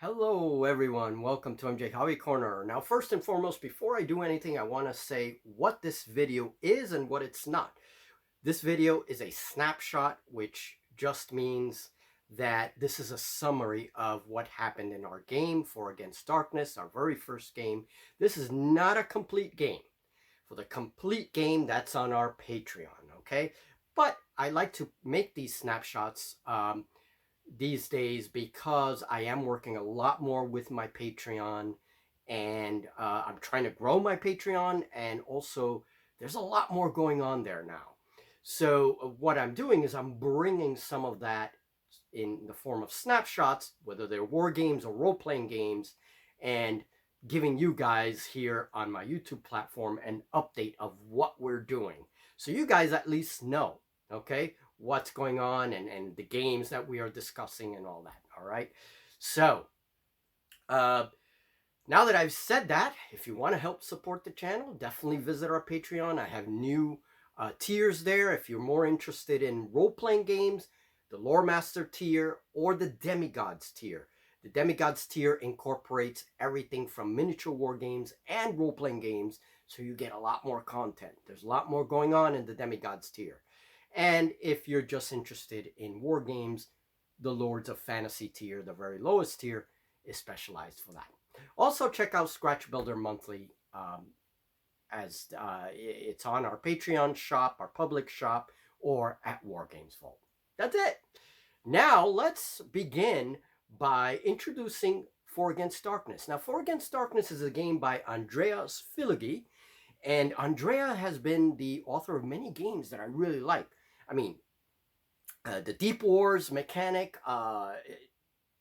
Hello everyone, welcome to MJ Hobby Corner. Now first and foremost, before I do anything, I want to say what this video is and what it's not. This video is a snapshot, which just means that this is a summary of what happened in our game, For Against Darkness, our very first game. This is not a complete game. For the complete game, that's on our Patreon, okay? But I like to make these snapshots these days because I am working a lot more with my Patreon, and I'm trying to grow my Patreon, and also there's a lot more going on there now. So what I'm doing is I'm bringing some of that in the form of snapshots, whether they're war games or role-playing games, and giving you guys here on my YouTube platform an update of what we're doing. So you guys at least know, okay, what's going on and the games that we are discussing and all that, all right? So, now that I've said that, if you want to help support the channel, definitely visit our Patreon. I have new tiers there. If you're more interested in role-playing games, the Lore Master tier or the Demigods tier. The Demigods tier incorporates everything from miniature war games and role-playing games, so you get a lot more content. There's a lot more going on in the Demigods tier. And if you're just interested in war games, the Lords of Fantasy tier, the very lowest tier, is specialized for that. Also, check out Scratchbuilder Monthly, as it's on our Patreon shop, our public shop, or at Wargames Vault. That's it. Now, let's begin by introducing For Against Darkness. Now, For Against Darkness is a game by Andreas Filigy, and Andrea has been the author of many games that I really like. I mean, the Deep Wars mechanic,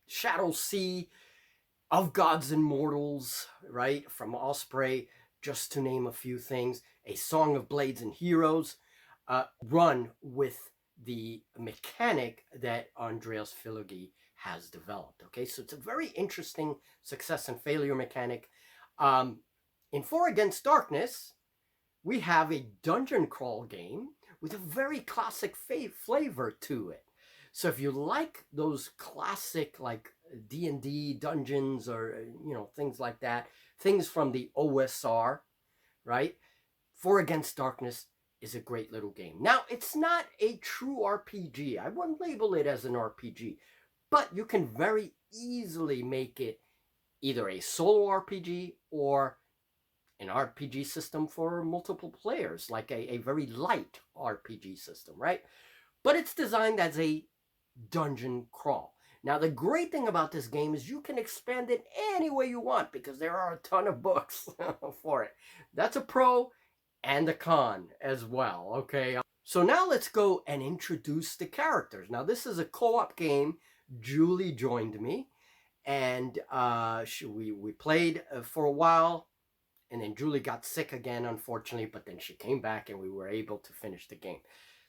Shadow Sea, Of Gods and Mortals, right, from Osprey, just to name a few things. A Song of Blades and Heroes, run with the mechanic that Andreas Filigy has developed. Okay, so it's a very interesting success and failure mechanic. In For Against Darkness, we have a dungeon crawl game with a very classic flavor to it. So if you like those classic, like D&D dungeons or, you know, things like that, things from the OSR, right? For Against Darkness is a great little game. Now, it's not a true RPG. I wouldn't label it as an RPG, but you can very easily make it either a solo RPG or an RPG system for multiple players, like a very light RPG system, right? But it's designed as a dungeon crawl. Now, the great thing about this game is you can expand it any way you want because there are a ton of books for it. That's a pro and a con as well, okay? So now let's go and introduce the characters. Now, this is a co-op game. Julie joined me, and we played for a while. And then Julie got sick again, unfortunately, but then she came back and we were able to finish the game.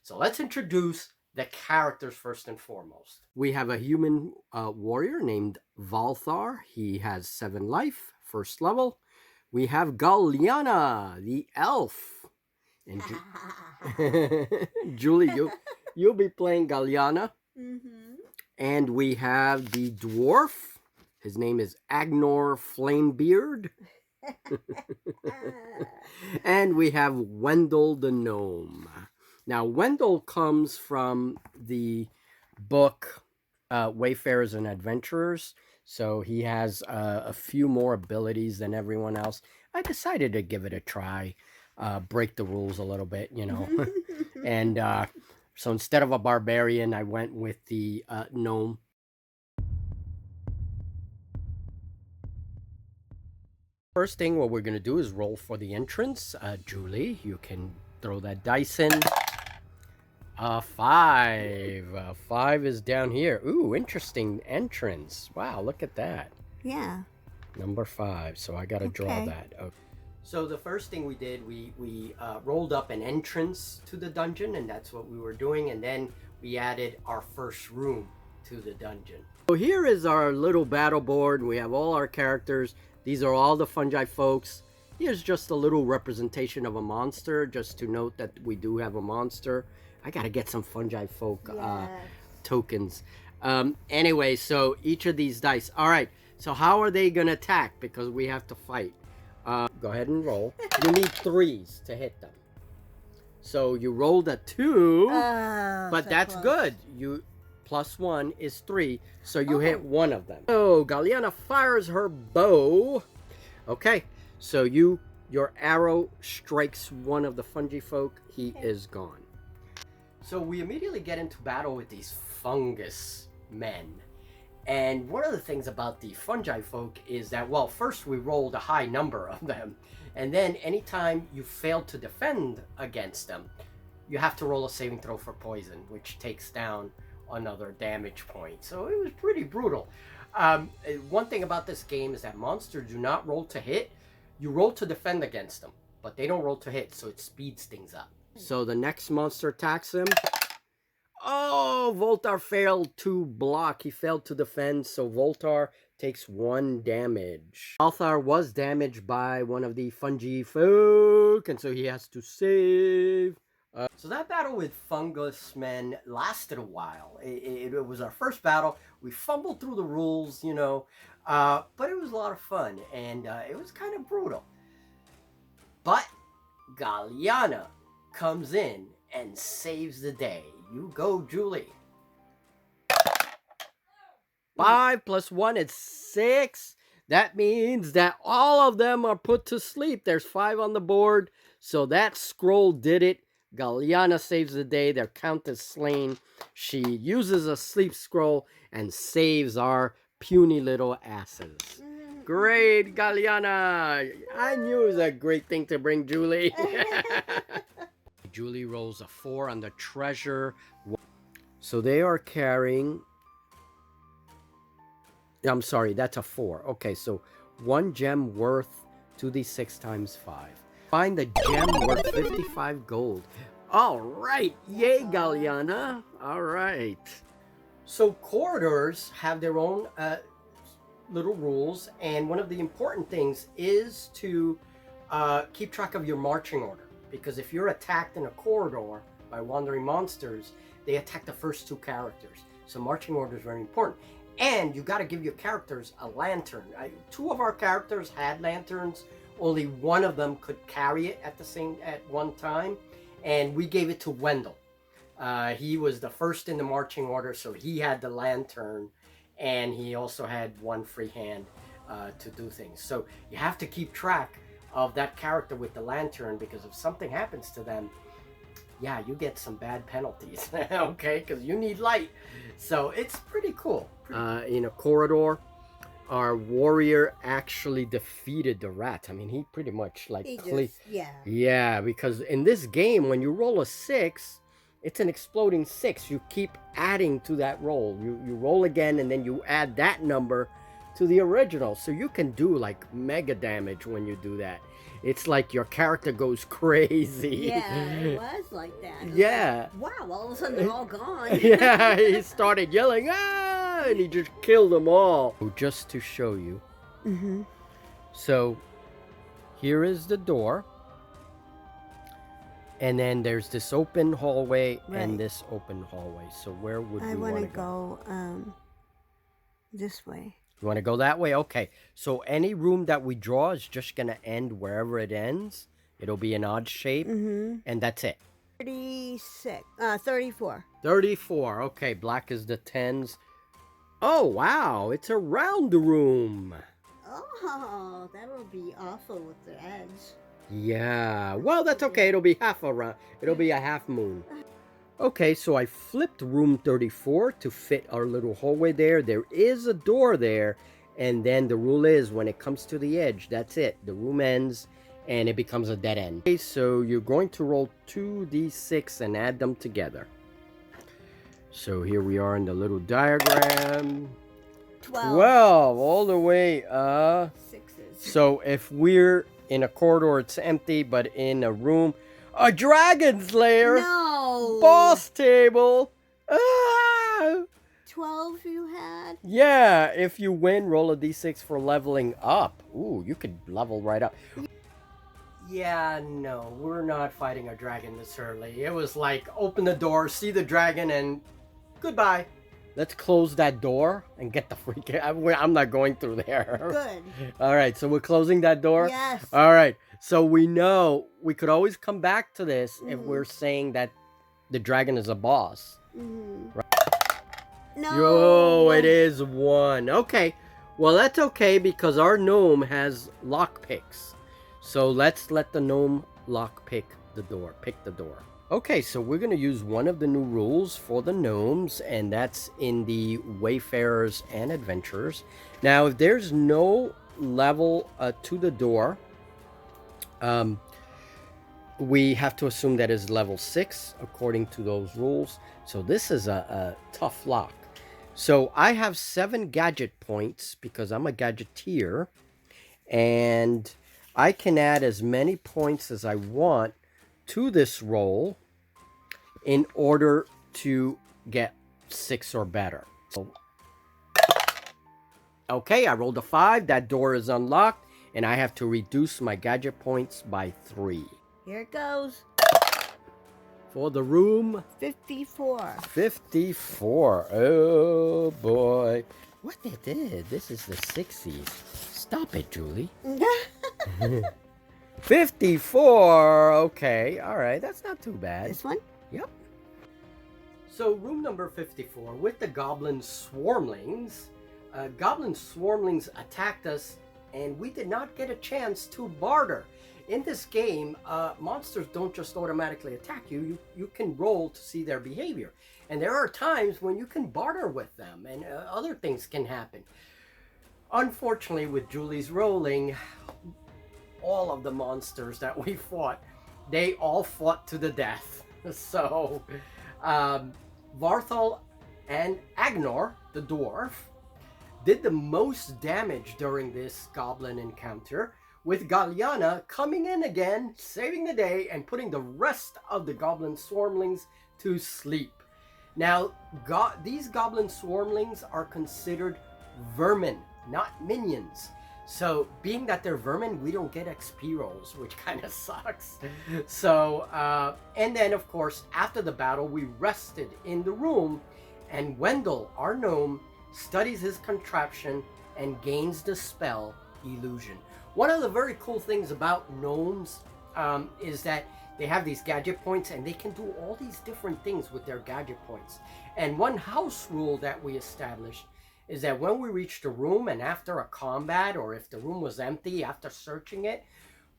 So let's introduce the characters first and foremost. We have a human warrior named Valthar. He has 7 life, first level. We have Galliana, the elf. And Julie, you'll be playing Galliana. Mm-hmm. And we have the dwarf. His name is Agnor Flamebeard. And we have Wendell the gnome. Now, Wendell comes from the book Wayfarers and Adventurers, so he has a few more abilities than everyone else. I decided to give it a try, break the rules a little bit, you know. And so instead of a barbarian, I went with the gnome. First thing, what we're going to do is roll for the entrance. Julie, you can throw that dice in. 5. 5 is down here. Ooh, interesting entrance. Wow, look at that. Yeah. Number 5. So I got to draw that. Okay. So the first thing we did, we rolled up an entrance to the dungeon, and that's what we were doing. And then we added our first room to the dungeon. So here is our little battle board. We have all our characters. These are all the fungi folks. Here's just a little representation of a monster, just to note that we do have a monster. I gotta get some fungi folk tokens. Anyway, so each of these dice. All right, So how are they gonna attack? Because we have to fight. Go ahead and roll. You need 3s to hit them. So you rolled a 2, but so that's close. Good. You +1 is 3, so you hit one of them. Oh, Galliana fires her bow. Okay, so your arrow strikes one of the fungi folk. He is gone. So we immediately get into battle with these fungus men. And one of the things about the fungi folk is that, well, first we rolled a high number of them. And then anytime you fail to defend against them, you have to roll a saving throw for poison, which takes down another damage point. So it was pretty brutal. One thing about this game is that monsters do not roll to hit. You roll to defend against them, but they don't roll to hit, so it speeds things up. So the next monster attacks him. Oh, Voltar failed to block. He failed to defend, so Voltar takes 1 damage. Balthar was damaged by one of the fungi folk, and so he has to save. So that battle with fungus men lasted a while. It was our first battle. We fumbled through the rules, you know, but it was a lot of fun, and it was kind of brutal. But Galliana comes in and saves the day. You go, Julie. 5 + 1 is 6. That means that all of them are put to sleep. There's 5 on the board. So that scroll did it. Galliana saves the day. Their count is slain. She uses a sleep scroll and saves our puny little asses. Great, Galliana. I knew it was a great thing to bring Julie. Julie rolls a 4 on the treasure. So they are carrying... I'm sorry, that's a 4. Okay, so 1 gem worth 2d6 × 5. Find the gem worth 55 gold. All right. Yay, Galliana. All right. So corridors have their own little rules. And one of the important things is to keep track of your marching order. Because if you're attacked in a corridor by wandering monsters, they attack the first 2 characters. So marching order is very important. And you got to give your characters a lantern. 2 of our characters had lanterns. Only one of them could carry it at one time. And we gave it to Wendell. He was the first in the marching order, so he had the lantern. And he also had 1 free hand to do things. So you have to keep track of that character with the lantern, because if something happens to them, yeah, you get some bad penalties, okay? Because you need light. So it's pretty cool. In a corridor, our warrior actually defeated the rat. I mean, he pretty much like... Yeah, because in this game, when you roll a 6, it's an exploding 6. You keep adding to that roll. You roll again, and then you add that number to the original. So you can do like mega damage when you do that. It's like your character goes crazy. Yeah, it was like that. Yeah. Like, wow, all of a sudden they're all gone. Yeah, he started yelling, ah, and he just killed them all. Just to show you. Mm-hmm. So here is the door. And then there's this open hallway and this open hallway. So where would we want to go? I want to go this way. You want to go that way? Okay. So any room that we draw is just going to end wherever it ends. It'll be an odd shape. Mm-hmm. And that's it. 34. 34. Okay. Black is the 10s. Oh, wow. It's around the room. Oh, that would be awful with the edge. Yeah. Well, that's okay. It'll be half around. It'll be a half moon. Okay, so I flipped room 34 to fit our little hallway there. There is a door there. And then the rule is when it comes to the edge, that's it. The room ends and it becomes a dead end. Okay, so you're going to roll 2d6 and add them together. So here we are in the little diagram. 12 all the way. Sixes. So if we're in a corridor, it's empty, but in a room, a dragon's lair. No. Boss table. Ah! 12 you had? Yeah, if you win, roll a d6 for leveling up. Ooh, you could level right up. Yeah, no, we're not fighting a dragon this early. It was like, open the door, see the dragon, and goodbye. let's close that door and get the freak. I'm not going through there. Good. All right, so we're closing that door? Yes. All right, so we know we could always come back to this if Mhm. we're saying that the dragon is a boss. Mm-hmm. No. Yo, it is 1. Okay, well, that's okay because our gnome has lock picks. So let's let the gnome lock pick the door. Pick the door. Okay, so we're going to use one of the new rules for the gnomes, and that's in the Wayfarers and Adventurers. Now, if there's no level to the door, we have to assume that is level 6 according to those rules. So this is a tough lock. So I have 7 gadget points because I'm a gadgeteer, and I can add as many points as I want to this roll in order to get 6 or better. So, okay, I rolled a 5. That door is unlocked, and I have to reduce my gadget points by 3. Here it goes. For the room 54. 54. Oh boy. What they did? This is the 60s. Stop it, Julie. 54. Okay. All right. That's not too bad. This one? Yep. So room number 54 with the goblin swarmlings. Goblin swarmlings attacked us, and we did not get a chance to barter. In this game, monsters don't just automatically attack you. You can roll to see their behavior. And there are times when you can barter with them, and other things can happen. Unfortunately, with Julie's rolling, all of the monsters that we fought, they all fought to the death. So, Varthol and Agnor, the dwarf, did the most damage during this goblin encounter, with Galliana coming in again, saving the day, and putting the rest of the goblin swarmlings to sleep. Now, these goblin swarmlings are considered vermin, not minions. So, being that they're vermin, we don't get XP rolls, which kind of sucks. So, and then, of course, after the battle, we rested in the room, and Wendell, our gnome, studies his contraption and gains the spell Illusion. One of the very cool things about gnomes is that they have these gadget points, and they can do all these different things with their gadget points. And one house rule that we established is that when we reached a room and after a combat, or if the room was empty after searching it,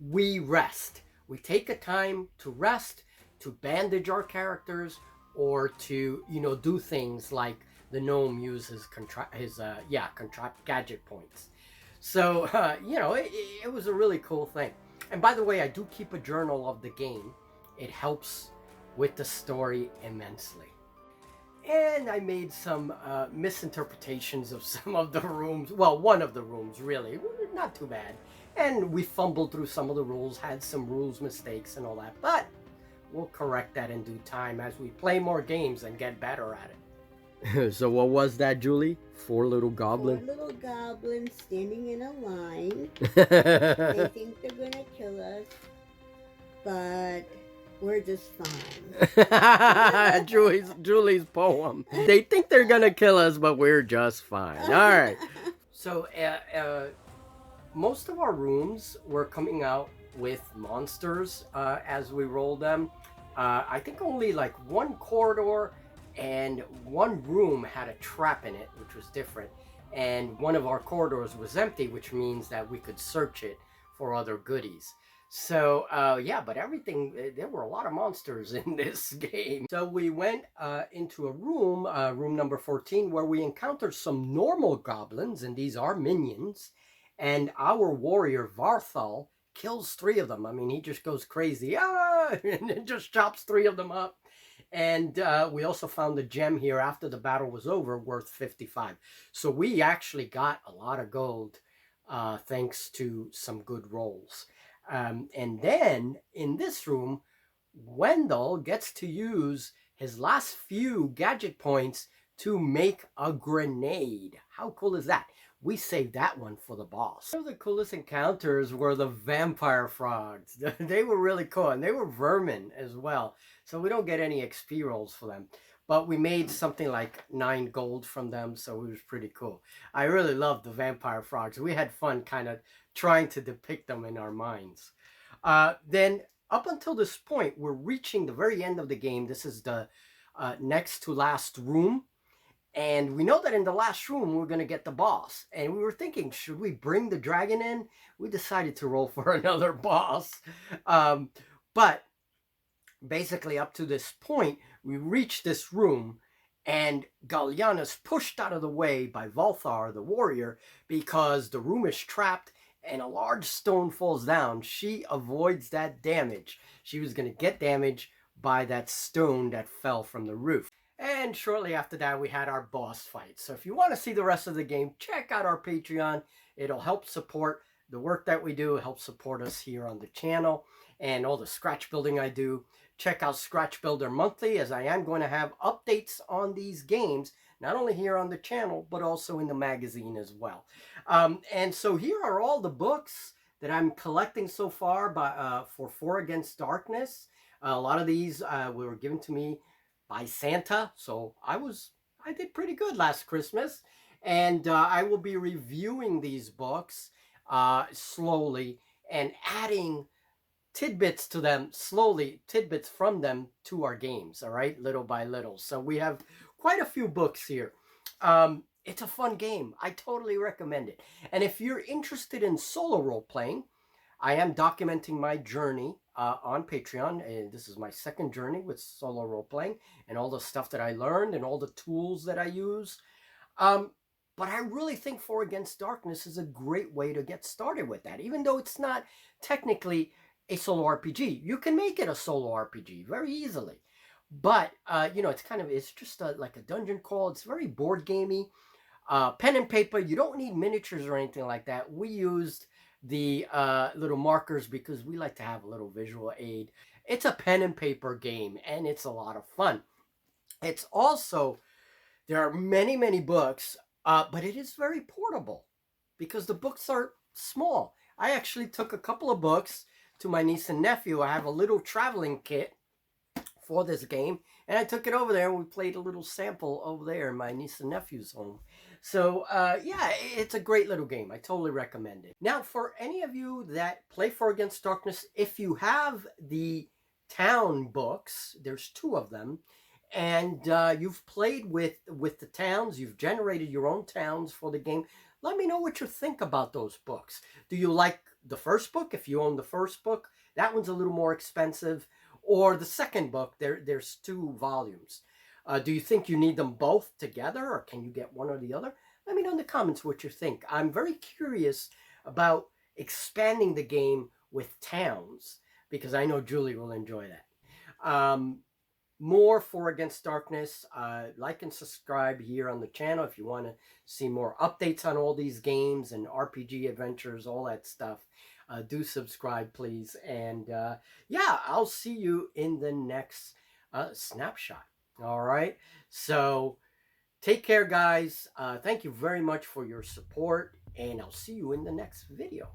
we rest. We take a time to rest, to bandage our characters, or to, do things like the gnome uses gadget points. So, it was a really cool thing. And by the way, I do keep a journal of the game. It helps with the story immensely. And I made some misinterpretations of some of the rooms. Well, one of the rooms, really. Not too bad. And we fumbled through some of the rules, had some rules mistakes and all that. But we'll correct that in due time as we play more games and get better at it. So what was that, Julie? 4 little goblins? 4 little goblins standing in a line. They think they're gonna kill us, but we're just fine. Julie's poem. They think they're gonna kill us, but we're just fine. All right. So most of our rooms were coming out with monsters as we rolled them. I think only like one corridor and one room had a trap in it, which was different. And one of our corridors was empty, which means that we could search it for other goodies. So, but everything, there were a lot of monsters in this game. So we went into a room, room number 14, where we encountered some normal goblins, and these are minions. And our warrior, Varthol, kills 3 of them. I mean, he just goes crazy, and just chops 3 of them up. And we also found a gem here after the battle was over worth 55. So we actually got a lot of gold thanks to some good rolls. And then in this room, Wendell gets to use his last few gadget points to make a grenade. How cool is that? We saved that one for the boss. One of the coolest encounters were the vampire frogs. They were really cool, and they were vermin as well. So we don't get any XP rolls for them. but we made something like 9 gold from them, so it was pretty cool. I really loved the vampire frogs. We had fun kind of trying to depict them in our minds. Then up until this point, we're reaching the very end of the game. This is the next to last room. And we know that in the last room, we're going to get the boss. And we were thinking, should we bring the dragon in? We decided to roll for another boss. But basically, up to this point, we reach this room, and Galliana's pushed out of the way by Volthar, the warrior, because the room is trapped and a large stone falls down. She avoids that damage. She was going to get damaged by that stone that fell from the roof. And shortly after that, we had our boss fight. So if you want to see the rest of the game, check out our Patreon. It'll help support the work that we do, help support us here on the channel, and all the scratch building I do. Check out Scratch Builder Monthly, as I am going to have updates on these games, not only here on the channel, but also in the magazine as well. And so here are all the books that I'm collecting so far for 4 Against Darkness. A lot of these were given to me by Santa, so I did pretty good last Christmas, and I will be reviewing these books slowly and adding tidbits to them slowly, tidbits from them to our games, all right, little by little. So we have quite a few books here. It's a fun game. I totally recommend it. And if you're interested in solo role playing, I am documenting my journey on Patreon. And this is my 2nd journey with solo role playing and all the stuff that I learned and all the tools that I use. But I really think 4 Against Darkness is a great way to get started with that. Even though it's not technically a solo RPG, you can make it a solo RPG very easily. But you know, it's just like a dungeon crawl. It's very board gamey. Pen and paper. You don't need miniatures or anything like that. We used the little markers because we like to have a little visual aid. It's a pen and paper game, and it's a lot of fun. It's also, there are many books, but it is very portable because the books are small. I actually took a couple of books to my niece and nephew. I have a little traveling kit for this game, and I took it over there and we played a little sample over there in my niece and nephew's home. So yeah, it's a great little game. I totally recommend it. Now, for any of you that play 4 Against Darkness, if you have the town books, there's 2 of them, and you've played with the towns, you've generated your own towns for the game, let me know what you think about those books. Do you like the first book? If you own the first book, that one's a little more expensive. Or the second book, there's 2 volumes. Do you think you need them both together, or can you get one or the other? Let me know in the comments what you think. I'm very curious about expanding the game with towns, because I know Julie will enjoy that. More 4 Against Darkness. Like and subscribe here on the channel if you want to see more updates on all these games and RPG adventures, all that stuff. Do subscribe, please. And yeah, I'll see you in the next snapshot. All right. So take care, guys. Thank you very much for your support, and I'll see you in the next video.